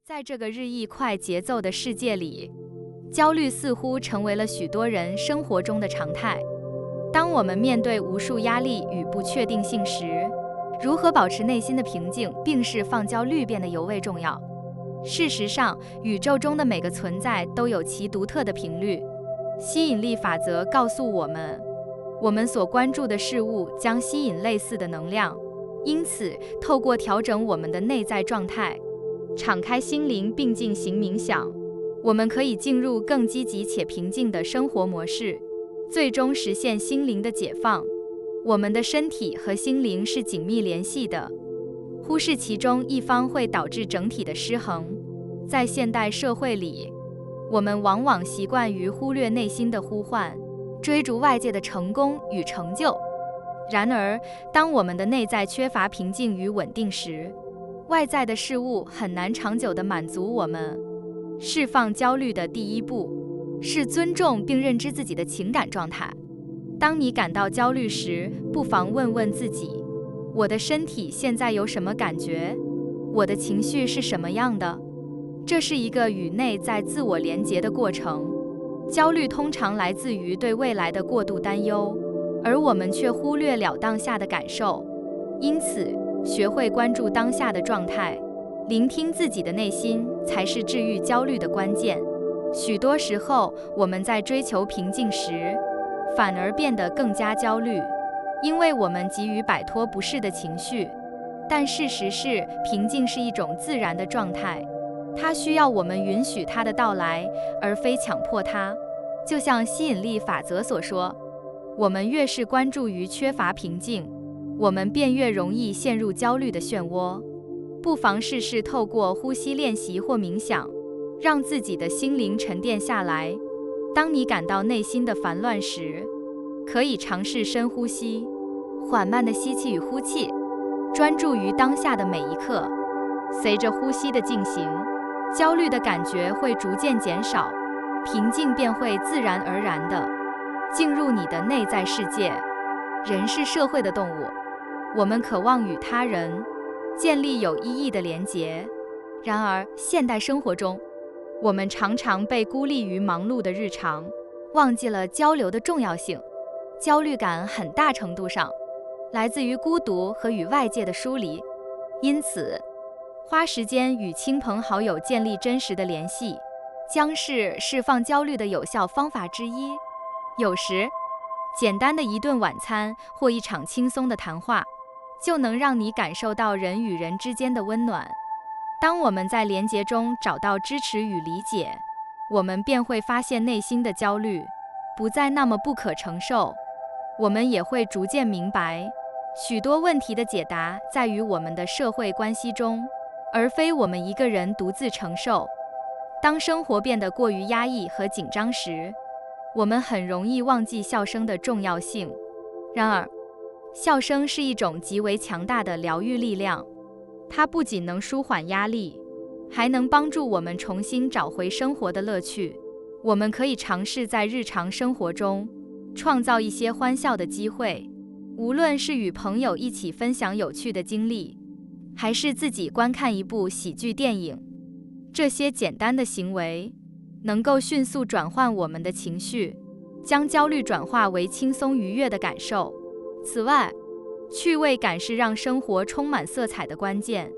在这个日益快节奏的世界里，焦虑似乎成为了许多人生活中的常态。当我们面对无数压力与不确定性时，如何保持内心的平静，并释放焦虑变得尤为重要。事实上，宇宙中的每个存在都有其独特的频率。吸引力法则告诉我们，我们所关注的事物将吸引类似的能量。因此，透过调整我们的内在状态，敞开心灵并进行冥想，我们可以进入更积极且平静的生活模式，最终实现心灵的解放。我们的身体和心灵是紧密联系的，忽视其中一方会导致整体的失衡。在现代社会里，我们往往习惯于忽略内心的呼唤，追逐外界的成功与成就。然而，当我们的内在缺乏平静与稳定时，外在的事物很难长久地满足我们。释放焦虑的第一步是尊重并认知自己的情感状态。当你感到焦虑时，不妨问问自己：我的身体现在有什么感觉？我的情绪是什么样的？这是一个与内在自我连结的过程。焦虑通常来自于对未来的过度担忧，而我们却忽略了当下的感受。因此，学会关注当下的状态，聆听自己的内心，才是治愈焦虑的关键。许多时候，我们在追求平静时，反而变得更加焦虑，因为我们急于摆脱不适的情绪。但事实是，平静是一种自然的状态，它需要我们允许它的到来，而非强迫它。就像吸引力法则所说，我们越是关注于缺乏平静，我们便越容易陷入焦虑的漩涡。不妨试试透过呼吸练习或冥想，让自己的心灵沉淀下来。当你感到内心的烦乱时，可以尝试深呼吸，缓慢的吸气与呼气，专注于当下的每一刻。随着呼吸的进行，焦虑的感觉会逐渐减少，平静便会自然而然地进入你的内在世界。人是社会的动物，我们渴望与他人建立有意义的连结。然而，现代生活中，我们常常被孤立于忙碌的日常，忘记了交流的重要性。焦虑感很大程度上来自于孤独和与外界的疏离，因此，花时间与亲朋好友建立真实的联系，将是释放焦虑的有效方法之一。有时，简单的一顿晚餐或一场轻松的谈话，就能让你感受到人与人之间的温暖。当我们在连结中找到支持与理解，我们便会发现内心的焦虑不再那么不可承受。我们也会逐渐明白，许多问题的解答在于我们的社会关系中，而非我们一个人独自承受。当生活变得过于压抑和紧张时，我们很容易忘记笑声的重要性。然而，笑声是一种极为强大的疗愈力量，它不仅能舒缓压力，还能帮助我们重新找回生活的乐趣。我们可以尝试在日常生活中创造一些欢笑的机会，无论是与朋友一起分享有趣的经历，还是自己观看一部喜剧电影。这些简单的行为能够迅速转换我们的情绪，将焦虑转化为轻松愉悦的感受。此外，趣味感是让生活充满色彩的关键。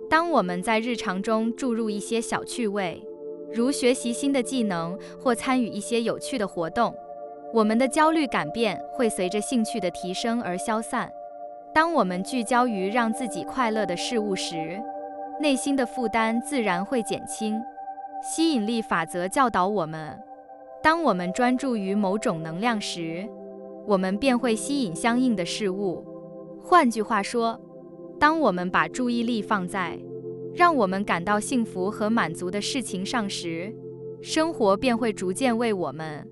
当我们在日常中注入一些小趣味，如学习新的技能或参与一些有趣的活动，我们的焦虑感便会随着兴趣的提升而消散。当我们聚焦于让自己快乐的事物时，内心的负担自然会减轻。吸引力法则教导我们，当我们专注于某种能量时，我们便会吸引相应的事物。换句话说，当我们把注意力放在让我们感到幸福和满足的事情上时，生活便会逐渐为我们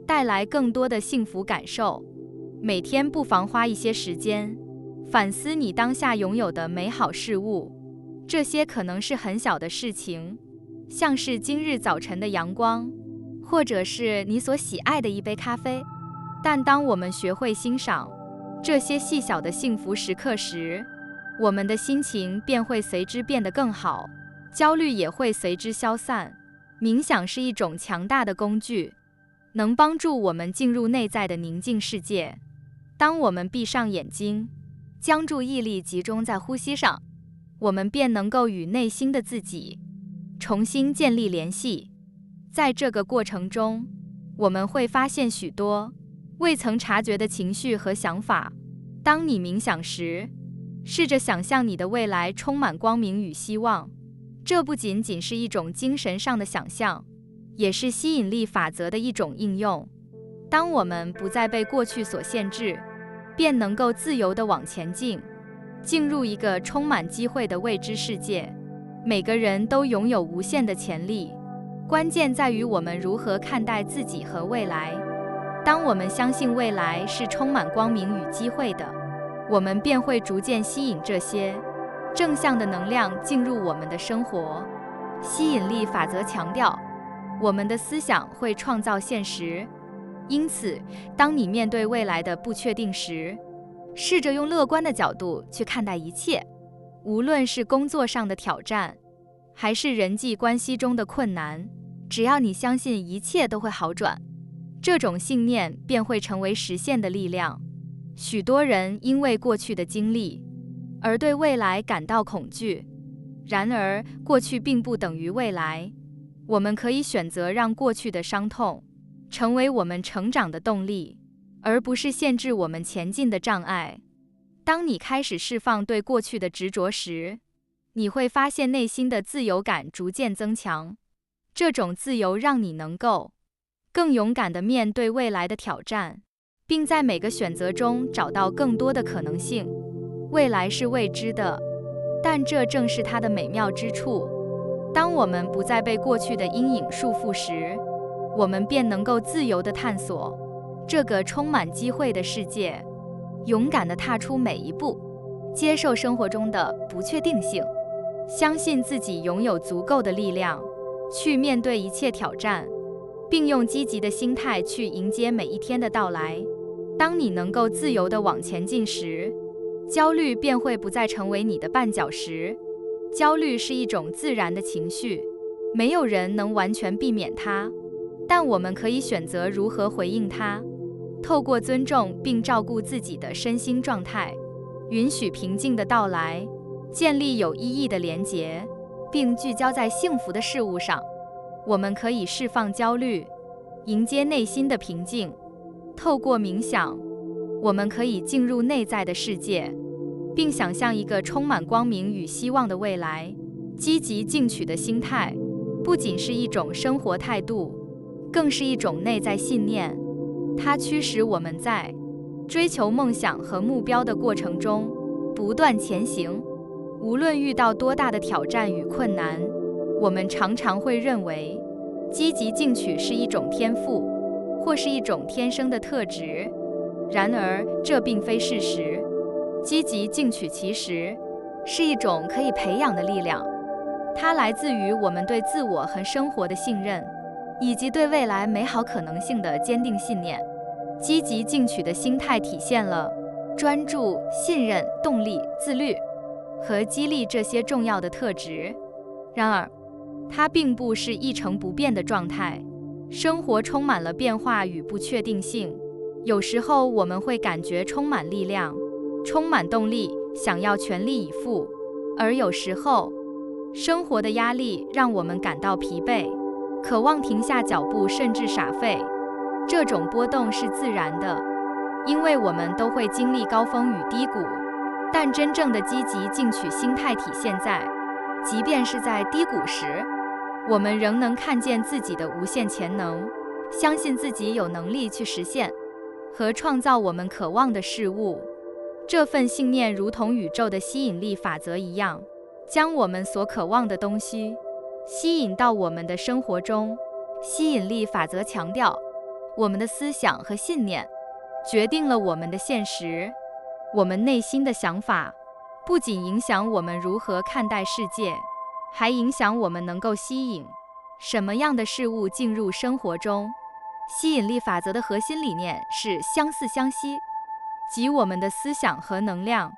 带来更多的幸福感受。每天不妨花一些时间反思你当下拥有的美好事物，这些可能是很小的事情，像是今日早晨的阳光，或者是你所喜爱的一杯咖啡。但当我们学会欣赏这些细小的幸福时刻时，我们的心情便会随之变得更好。焦虑也会随之消散。冥想是一种强大的工具，能帮助我们进入内在的宁静世界。当我们闭上眼睛，将注意力集中在呼吸上，我们便能够与内心的自己重新建立联系。在这个过程中，我们会发现许多未曾察觉的情绪和想法。当你冥想时，试着想象你的未来充满光明与希望。这不仅仅是一种精神上的想象，也是吸引力法则的一种应用。当我们不再被过去所限制，便能够自由地往前进入一个充满机会的未知世界。每个人都拥有无限的潜力，关键在于我们如何看待自己和未来。当我们相信未来是充满光明与机会的，我们便会逐渐吸引这些正向的能量进入我们的生活。吸引力法则强调，我们的思想会创造现实。因此，当你面对未来的不确定时，试着用乐观的角度去看待一切。无论是工作上的挑战，还是人际关系中的困难，只要你相信一切都会好转，这种信念便会成为实现的力量。许多人因为过去的经历而对未来感到恐惧，然而过去并不等于未来。我们可以选择让过去的伤痛成为我们成长的动力，而不是限制我们前进的障碍。当你开始释放对过去的执着时，你会发现内心的自由感逐渐增强。这种自由让你能够更勇敢地面对未来的挑战，并在每个选择中找到更多的可能性。未来是未知的，但这正是它的美妙之处。当我们不再被过去的阴影束缚时，我们便能够自由地探索这个充满机会的世界，勇敢地踏出每一步，接受生活中的不确定性，相信自己拥有足够的力量去面对一切挑战，并用积极的心态去迎接每一天的到来。当你能够自由地往前进时，焦虑便会不再成为你的绊脚石。焦虑是一种自然的情绪，没有人能完全避免它，但我们可以选择如何回应它。透过尊重并照顾自己的身心状态，允许平静的到来，建立有意义的连结，并聚焦在幸福的事物上，我们可以释放焦虑，迎接内心的平静。透过冥想，我们可以进入内在的世界，并想象一个充满光明与希望的未来。积极进取的心态不仅是一种生活态度，更是一种内在信念。它驱使我们在追求梦想和目标的过程中不断前行。无论遇到多大的挑战与困难，我们常常会认为积极进取是一种天赋，或是一种天生的特质。然而，这并非事实。积极进取其实是一种可以培养的力量，它来自于我们对自我和生活的信任，以及对未来美好可能性的坚定信念。积极进取的心态体现了专注、信任、动力、自律和激励这些重要的特质。然而，它并不是一成不变的状态。生活充满了变化与不确定性，有时候我们会感觉充满力量，充满动力，想要全力以赴，而有时候，生活的压力让我们感到疲惫，渴望停下脚步，甚至耍废。这种波动是自然的，因为我们都会经历高峰与低谷。但真正的积极进取心态体现在，即便是在低谷时，我们仍能看见自己的无限潜能，相信自己有能力去实现和创造我们渴望的事物。这份信念如同宇宙的吸引力法则一样，将我们所渴望的东西吸引到我们的生活中。吸引力法则强调，我们的思想和信念决定了我们的现实。我们内心的想法不仅影响我们如何看待世界，还影响我们能够吸引什么样的事物进入生活中。吸引力法则的核心理念是相似相吸，即我们的思想和能量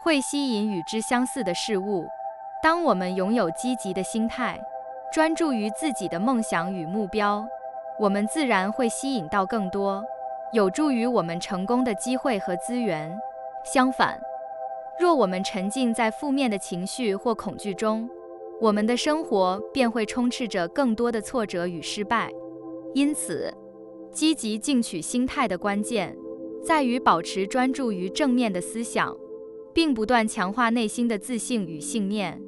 会吸引与之相似的事物。当我们拥有积极的心态，专注于自己的梦想与目标，我们自然会吸引到更多有助于我们成功的机会和资源。相反，若我们沉浸在负面的情绪或恐惧中，我们的生活便会充斥着更多的挫折与失败。因此，积极进取心态的关键在于保持专注于正面的思想，并不断强化内心的自信与信念。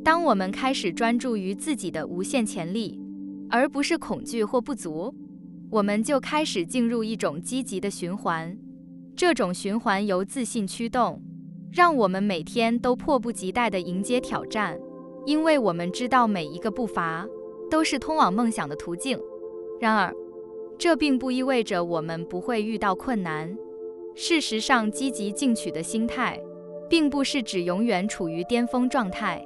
当我们开始专注于自己的无限潜力，而不是恐惧或不足，我们就开始进入一种积极的循环。这种循环由自信驱动，让我们每天都迫不及待地迎接挑战，因为我们知道每一个步伐都是通往梦想的途径。然而，这并不意味着我们不会遇到困难。事实上，积极进取的心态并不是指永远处于巅峰状态，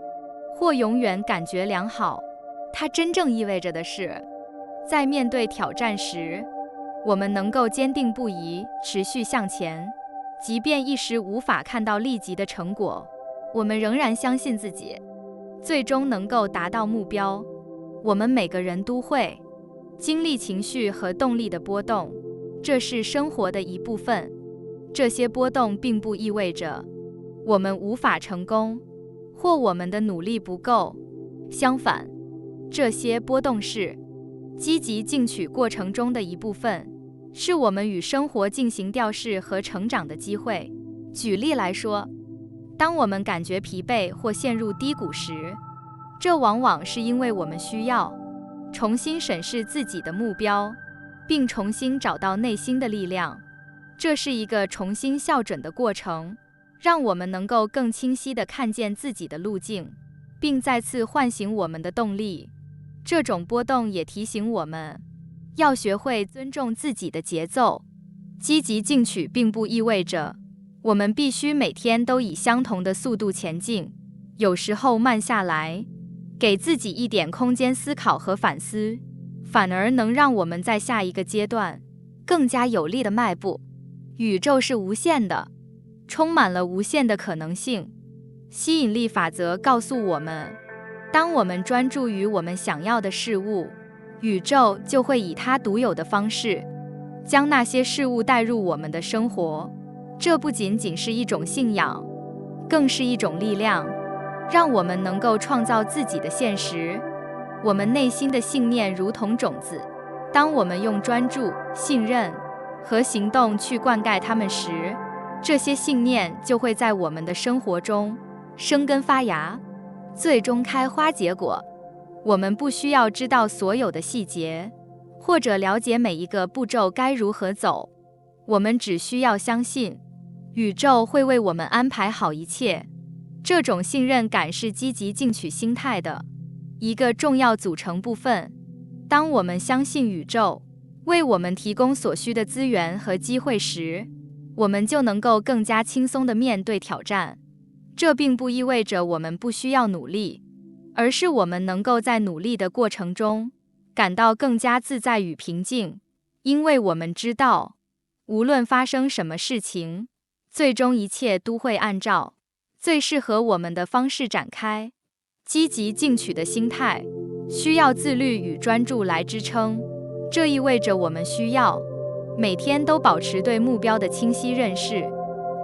或永远感觉良好。它真正意味着的是，在面对挑战时，我们能够坚定不移，持续向前，即便一时无法看到立即的成果，我们仍然相信自己最终能够达到目标。我们每个人都会经历情绪和动力的波动，这是生活的一部分。这些波动并不意味着我们无法成功，或我们的努力不够。相反，这些波动是积极进取过程中的一部分，是我们与生活进行调试和成长的机会。举例来说，当我们感觉疲惫或陷入低谷时，这往往是因为我们需要重新审视自己的目标，并重新找到内心的力量。这是一个重新校准的过程，让我们能够更清晰地看见自己的路径，并再次唤醒我们的动力。这种波动也提醒我们要学会尊重自己的节奏。积极进取并不意味着我们必须每天都以相同的速度前进，有时候慢下来，给自己一点空间思考和反思，反而能让我们在下一个阶段更加有力地迈步。宇宙是无限的，充满了无限的可能性。吸引力法则告诉我们，当我们专注于我们想要的事物，宇宙就会以它独有的方式将那些事物带入我们的生活。这不仅仅是一种信仰，更是一种力量，让我们能够创造自己的现实。我们内心的信念如同种子，当我们用专注、信任和行动去灌溉它们时，这些信念就会在我们的生活中生根发芽，最终开花结果。我们不需要知道所有的细节，或者了解每一个步骤该如何走，我们只需要相信宇宙会为我们安排好一切。这种信任感是积极进取心态的一个重要组成部分。当我们相信宇宙为我们提供所需的资源和机会时，我们就能够更加轻松地面对挑战。这并不意味着我们不需要努力，而是我们能够在努力的过程中感到更加自在与平静，因为我们知道，无论发生什么事情，最终一切都会按照最适合我们的方式展开。积极进取的心态需要自律与专注来支撑，这意味着我们需要每天都保持对目标的清晰认识，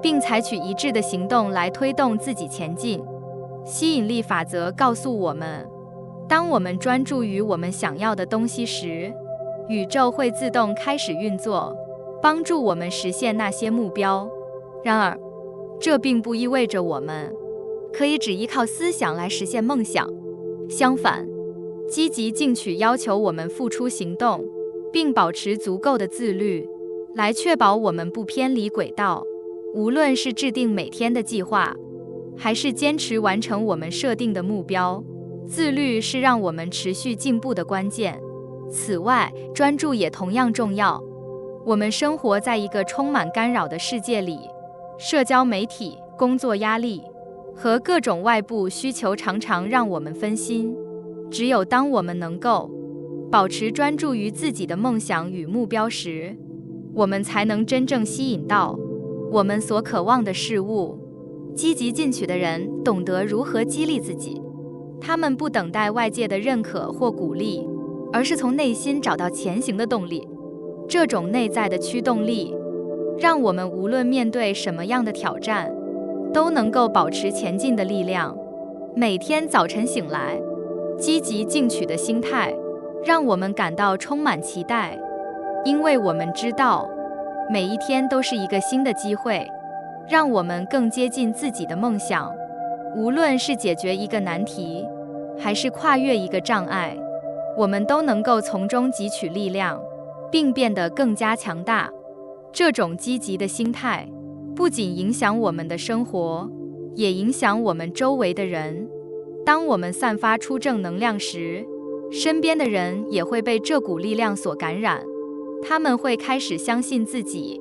并采取一致的行动来推动自己前进。吸引力法则告诉我们，当我们专注于我们想要的东西时，宇宙会自动开始运作，帮助我们实现那些目标。然而，这并不意味着我们可以只依靠思想来实现梦想。相反，积极进取要求我们付出行动，并保持足够的自律，来确保我们不偏离轨道。无论是制定每天的计划，还是坚持完成我们设定的目标，自律是让我们持续进步的关键。此外，专注也同样重要。我们生活在一个充满干扰的世界里，社交媒体、工作压力和各种外部需求常常让我们分心。只有当我们能够保持专注于自己的梦想与目标时，我们才能真正吸引到我们所渴望的事物。积极进取的人懂得如何激励自己，他们不等待外界的认可或鼓励，而是从内心找到前行的动力。这种内在的驱动力，让我们无论面对什么样的挑战，都能够保持前进的力量。每天早晨醒来，积极进取的心态，让我们感到充满期待，因为我们知道，每一天都是一个新的机会，让我们更接近自己的梦想。无论是解决一个难题，还是跨越一个障碍，我们都能够从中汲取力量，并变得更加强大。这种积极的心态，不仅影响我们的生活，也影响我们周围的人。当我们散发出正能量时，身边的人也会被这股力量所感染，他们会开始相信自己，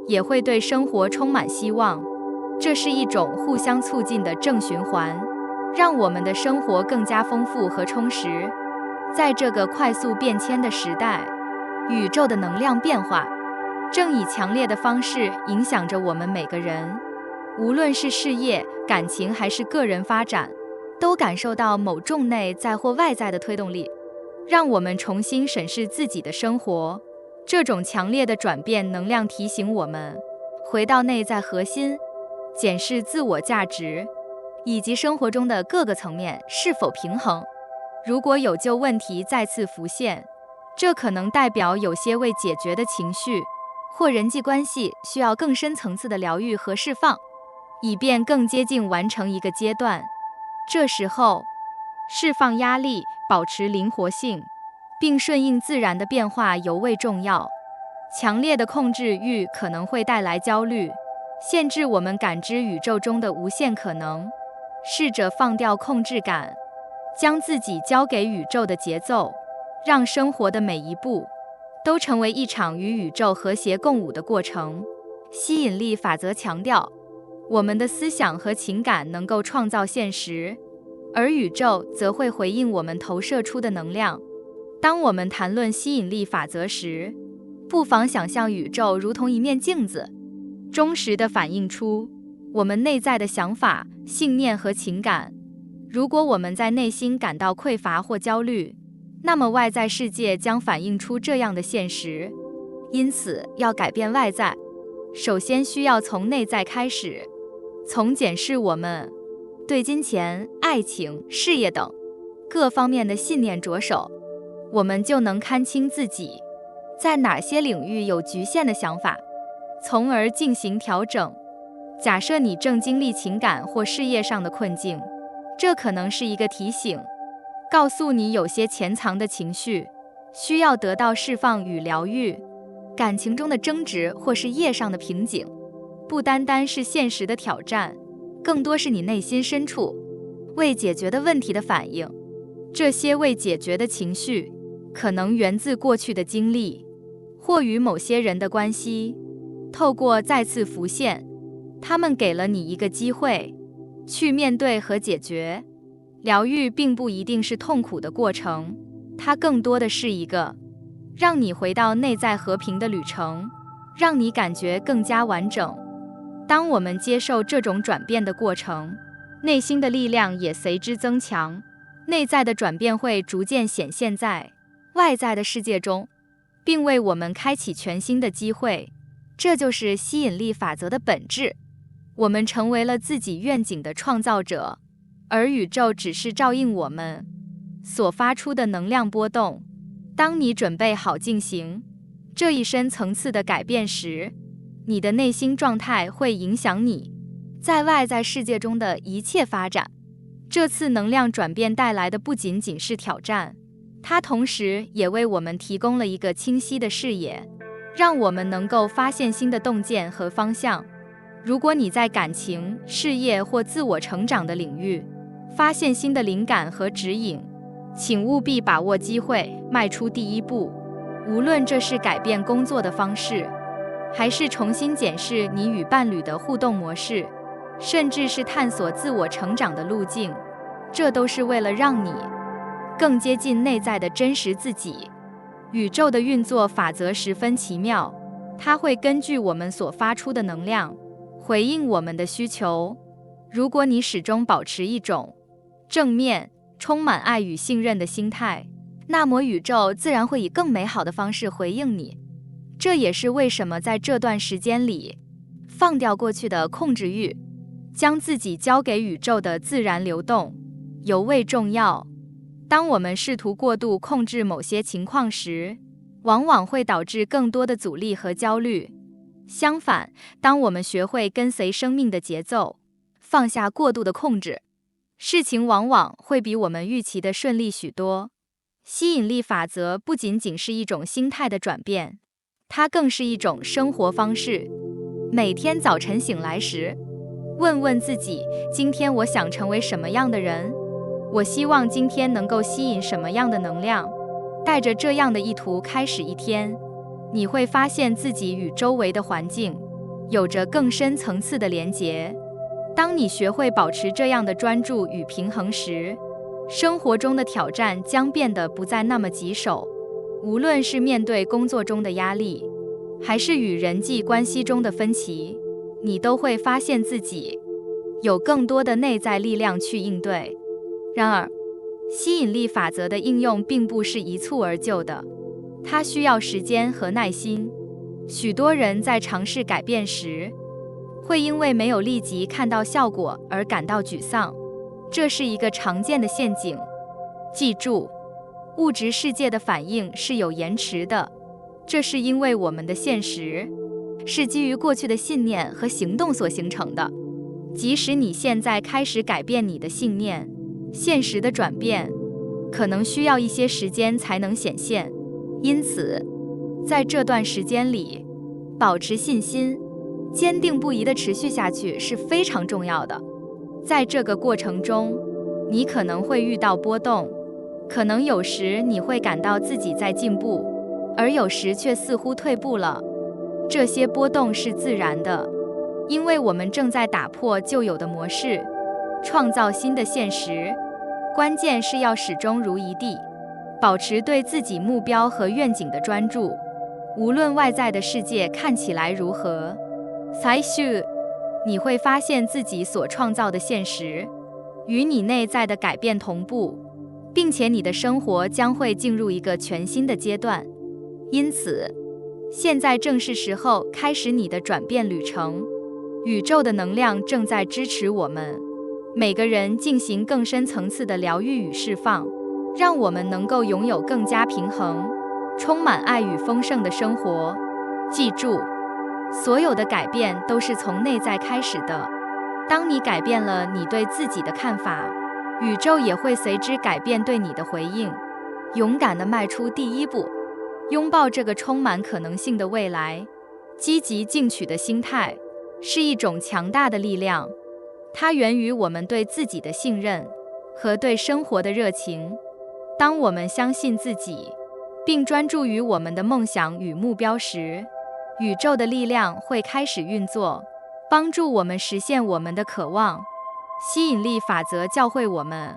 也会对生活充满希望。这是一种互相促进的正循环，让我们的生活更加丰富和充实。在这个快速变迁的时代，宇宙的能量变化正以强烈的方式影响着我们每个人。无论是事业、感情还是个人发展，都感受到某种内在或外在的推动力，让我们重新审视自己的生活。这种强烈的转变能量提醒我们回到内在核心，检视自我价值以及生活中的各个层面是否平衡。如果有旧问题再次浮现，这可能代表有些未解决的情绪或人际关系需要更深层次的疗愈和释放，以便更接近完成一个阶段。这时候，释放压力，保持灵活性，并顺应自然的变化尤为重要。强烈的控制欲可能会带来焦虑，限制我们感知宇宙中的无限可能。试着放掉控制感，将自己交给宇宙的节奏，让生活的每一步都成为一场与宇宙和谐共舞的过程。吸引力法则强调，我们的思想和情感能够创造现实，而宇宙则会回应我们投射出的能量。当我们谈论吸引力法则时，不妨想象宇宙如同一面镜子，忠实地反映出我们内在的想法、信念和情感。如果我们在内心感到匮乏或焦虑，那么外在世界将反映出这样的现实。因此，要改变外在，首先需要从内在开始，从检视我们对金钱、爱情、事业等各方面的信念着手，我们就能看清自己在哪些领域有局限的想法，从而进行调整。假设你正经历情感或事业上的困境，这可能是一个提醒，告诉你有些潜藏的情绪需要得到释放与疗愈。感情中的争执或是业上的瓶颈，不单单是现实的挑战，更多是你内心深处未解决的问题的反应。这些未解决的情绪可能源自过去的经历，或与某些人的关系。透过再次浮现，他们给了你一个机会去面对和解决。疗愈并不一定是痛苦的过程，它更多的是一个让你回到内在和平的旅程，让你感觉更加完整。当我们接受这种转变的过程，内心的力量也随之增强，内在的转变会逐渐显现在外在的世界中，并为我们开启全新的机会。这就是吸引力法则的本质。我们成为了自己愿景的创造者，而宇宙只是照应我们所发出的能量波动。当你准备好进行这一深层次的改变时，你的内心状态会影响你在外在世界中的一切发展。这次能量转变带来的不仅仅是挑战，它同时也为我们提供了一个清晰的视野，让我们能够发现新的洞见和方向。如果你在感情、事业或自我成长的领域发现新的灵感和指引，请务必把握机会，迈出第一步。无论这是改变工作的方式，还是重新检视你与伴侣的互动模式，甚至是探索自我成长的路径，这都是为了让你更接近内在的真实自己。宇宙的运作法则十分奇妙，它会根据我们所发出的能量回应我们的需求。如果你始终保持一种正面、充满爱与信任的心态，那么宇宙自然会以更美好的方式回应你。这也是为什么在这段时间里，放掉过去的控制欲，将自己交给宇宙的自然流动，尤为重要。当我们试图过度控制某些情况时，往往会导致更多的阻力和焦虑。相反，当我们学会跟随生命的节奏，放下过度的控制，事情往往会比我们预期的顺利许多。吸引力法则不仅仅是一种心态的转变，它更是一种生活方式。每天早晨醒来时，问问自己，今天我想成为什么样的人？我希望今天能够吸引什么样的能量？带着这样的意图开始一天，你会发现自己与周围的环境有着更深层次的连结。当你学会保持这样的专注与平衡时，生活中的挑战将变得不再那么棘手。无论是面对工作中的压力，还是与人际关系中的分歧，你都会发现自己有更多的内在力量去应对。然而，吸引力法则的应用并不是一蹴而就的，它需要时间和耐心。许多人在尝试改变时，会因为没有立即看到效果而感到沮丧，这是一个常见的陷阱。记住，物质世界的反应是有延迟的，这是因为我们的现实是基于过去的信念和行动所形成的。即使你现在开始改变你的信念，现实的转变可能需要一些时间才能显现。因此，在这段时间里，保持信心，坚定不移地持续下去是非常重要的。在这个过程中，你可能会遇到波动，可能有时你会感到自己在进步，而有时却似乎退步了。这些波动是自然的，因为我们正在打破旧有的模式，创造新的现实。关键是要始终如一地保持对自己目标和愿景的专注，无论外在的世界看起来如何。最終，你会发现自己所创造的现实与你内在的改变同步，并且你的生活将会进入一个全新的阶段。因此，现在正是时候开始你的转变旅程。宇宙的能量正在支持我们每个人进行更深层次的疗愈与释放，让我们能够拥有更加平衡、充满爱与丰盛的生活。记住，所有的改变都是从内在开始的。当你改变了你对自己的看法，宇宙也会随之改变对你的回应。勇敢地迈出第一步，拥抱这个充满可能性的未来。积极进取的心态是一种强大的力量，它源于我们对自己的信任和对生活的热情。当我们相信自己，并专注于我们的梦想与目标时，宇宙的力量会开始运作，帮助我们实现我们的渴望。吸引力法则教会我们，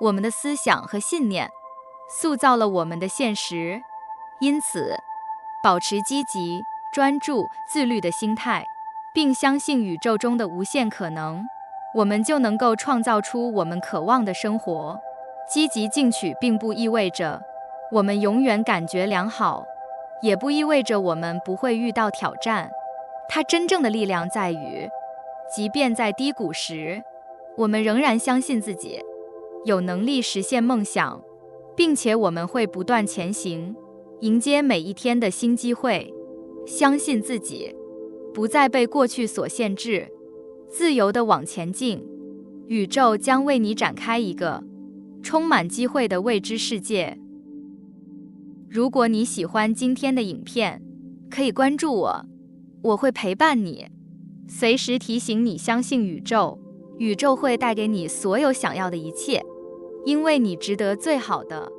我们的思想和信念塑造了我们的现实。因此，保持积极、专注、自律的心态，并相信宇宙中的无限可能，我们就能够创造出我们渴望的生活。积极进取并不意味着我们永远感觉良好，也不意味着我们不会遇到挑战。它真正的力量在于，即便在低谷时，我们仍然相信自己有能力实现梦想，并且我们会不断前行，迎接每一天的新机会。相信自己，不再被过去所限制，自由地往前进。宇宙将为你展开一个充满机会的未知世界。如果你喜欢今天的影片，可以关注我，我会陪伴你，随时提醒你相信宇宙。宇宙会带给你所有想要的一切，因为你值得最好的。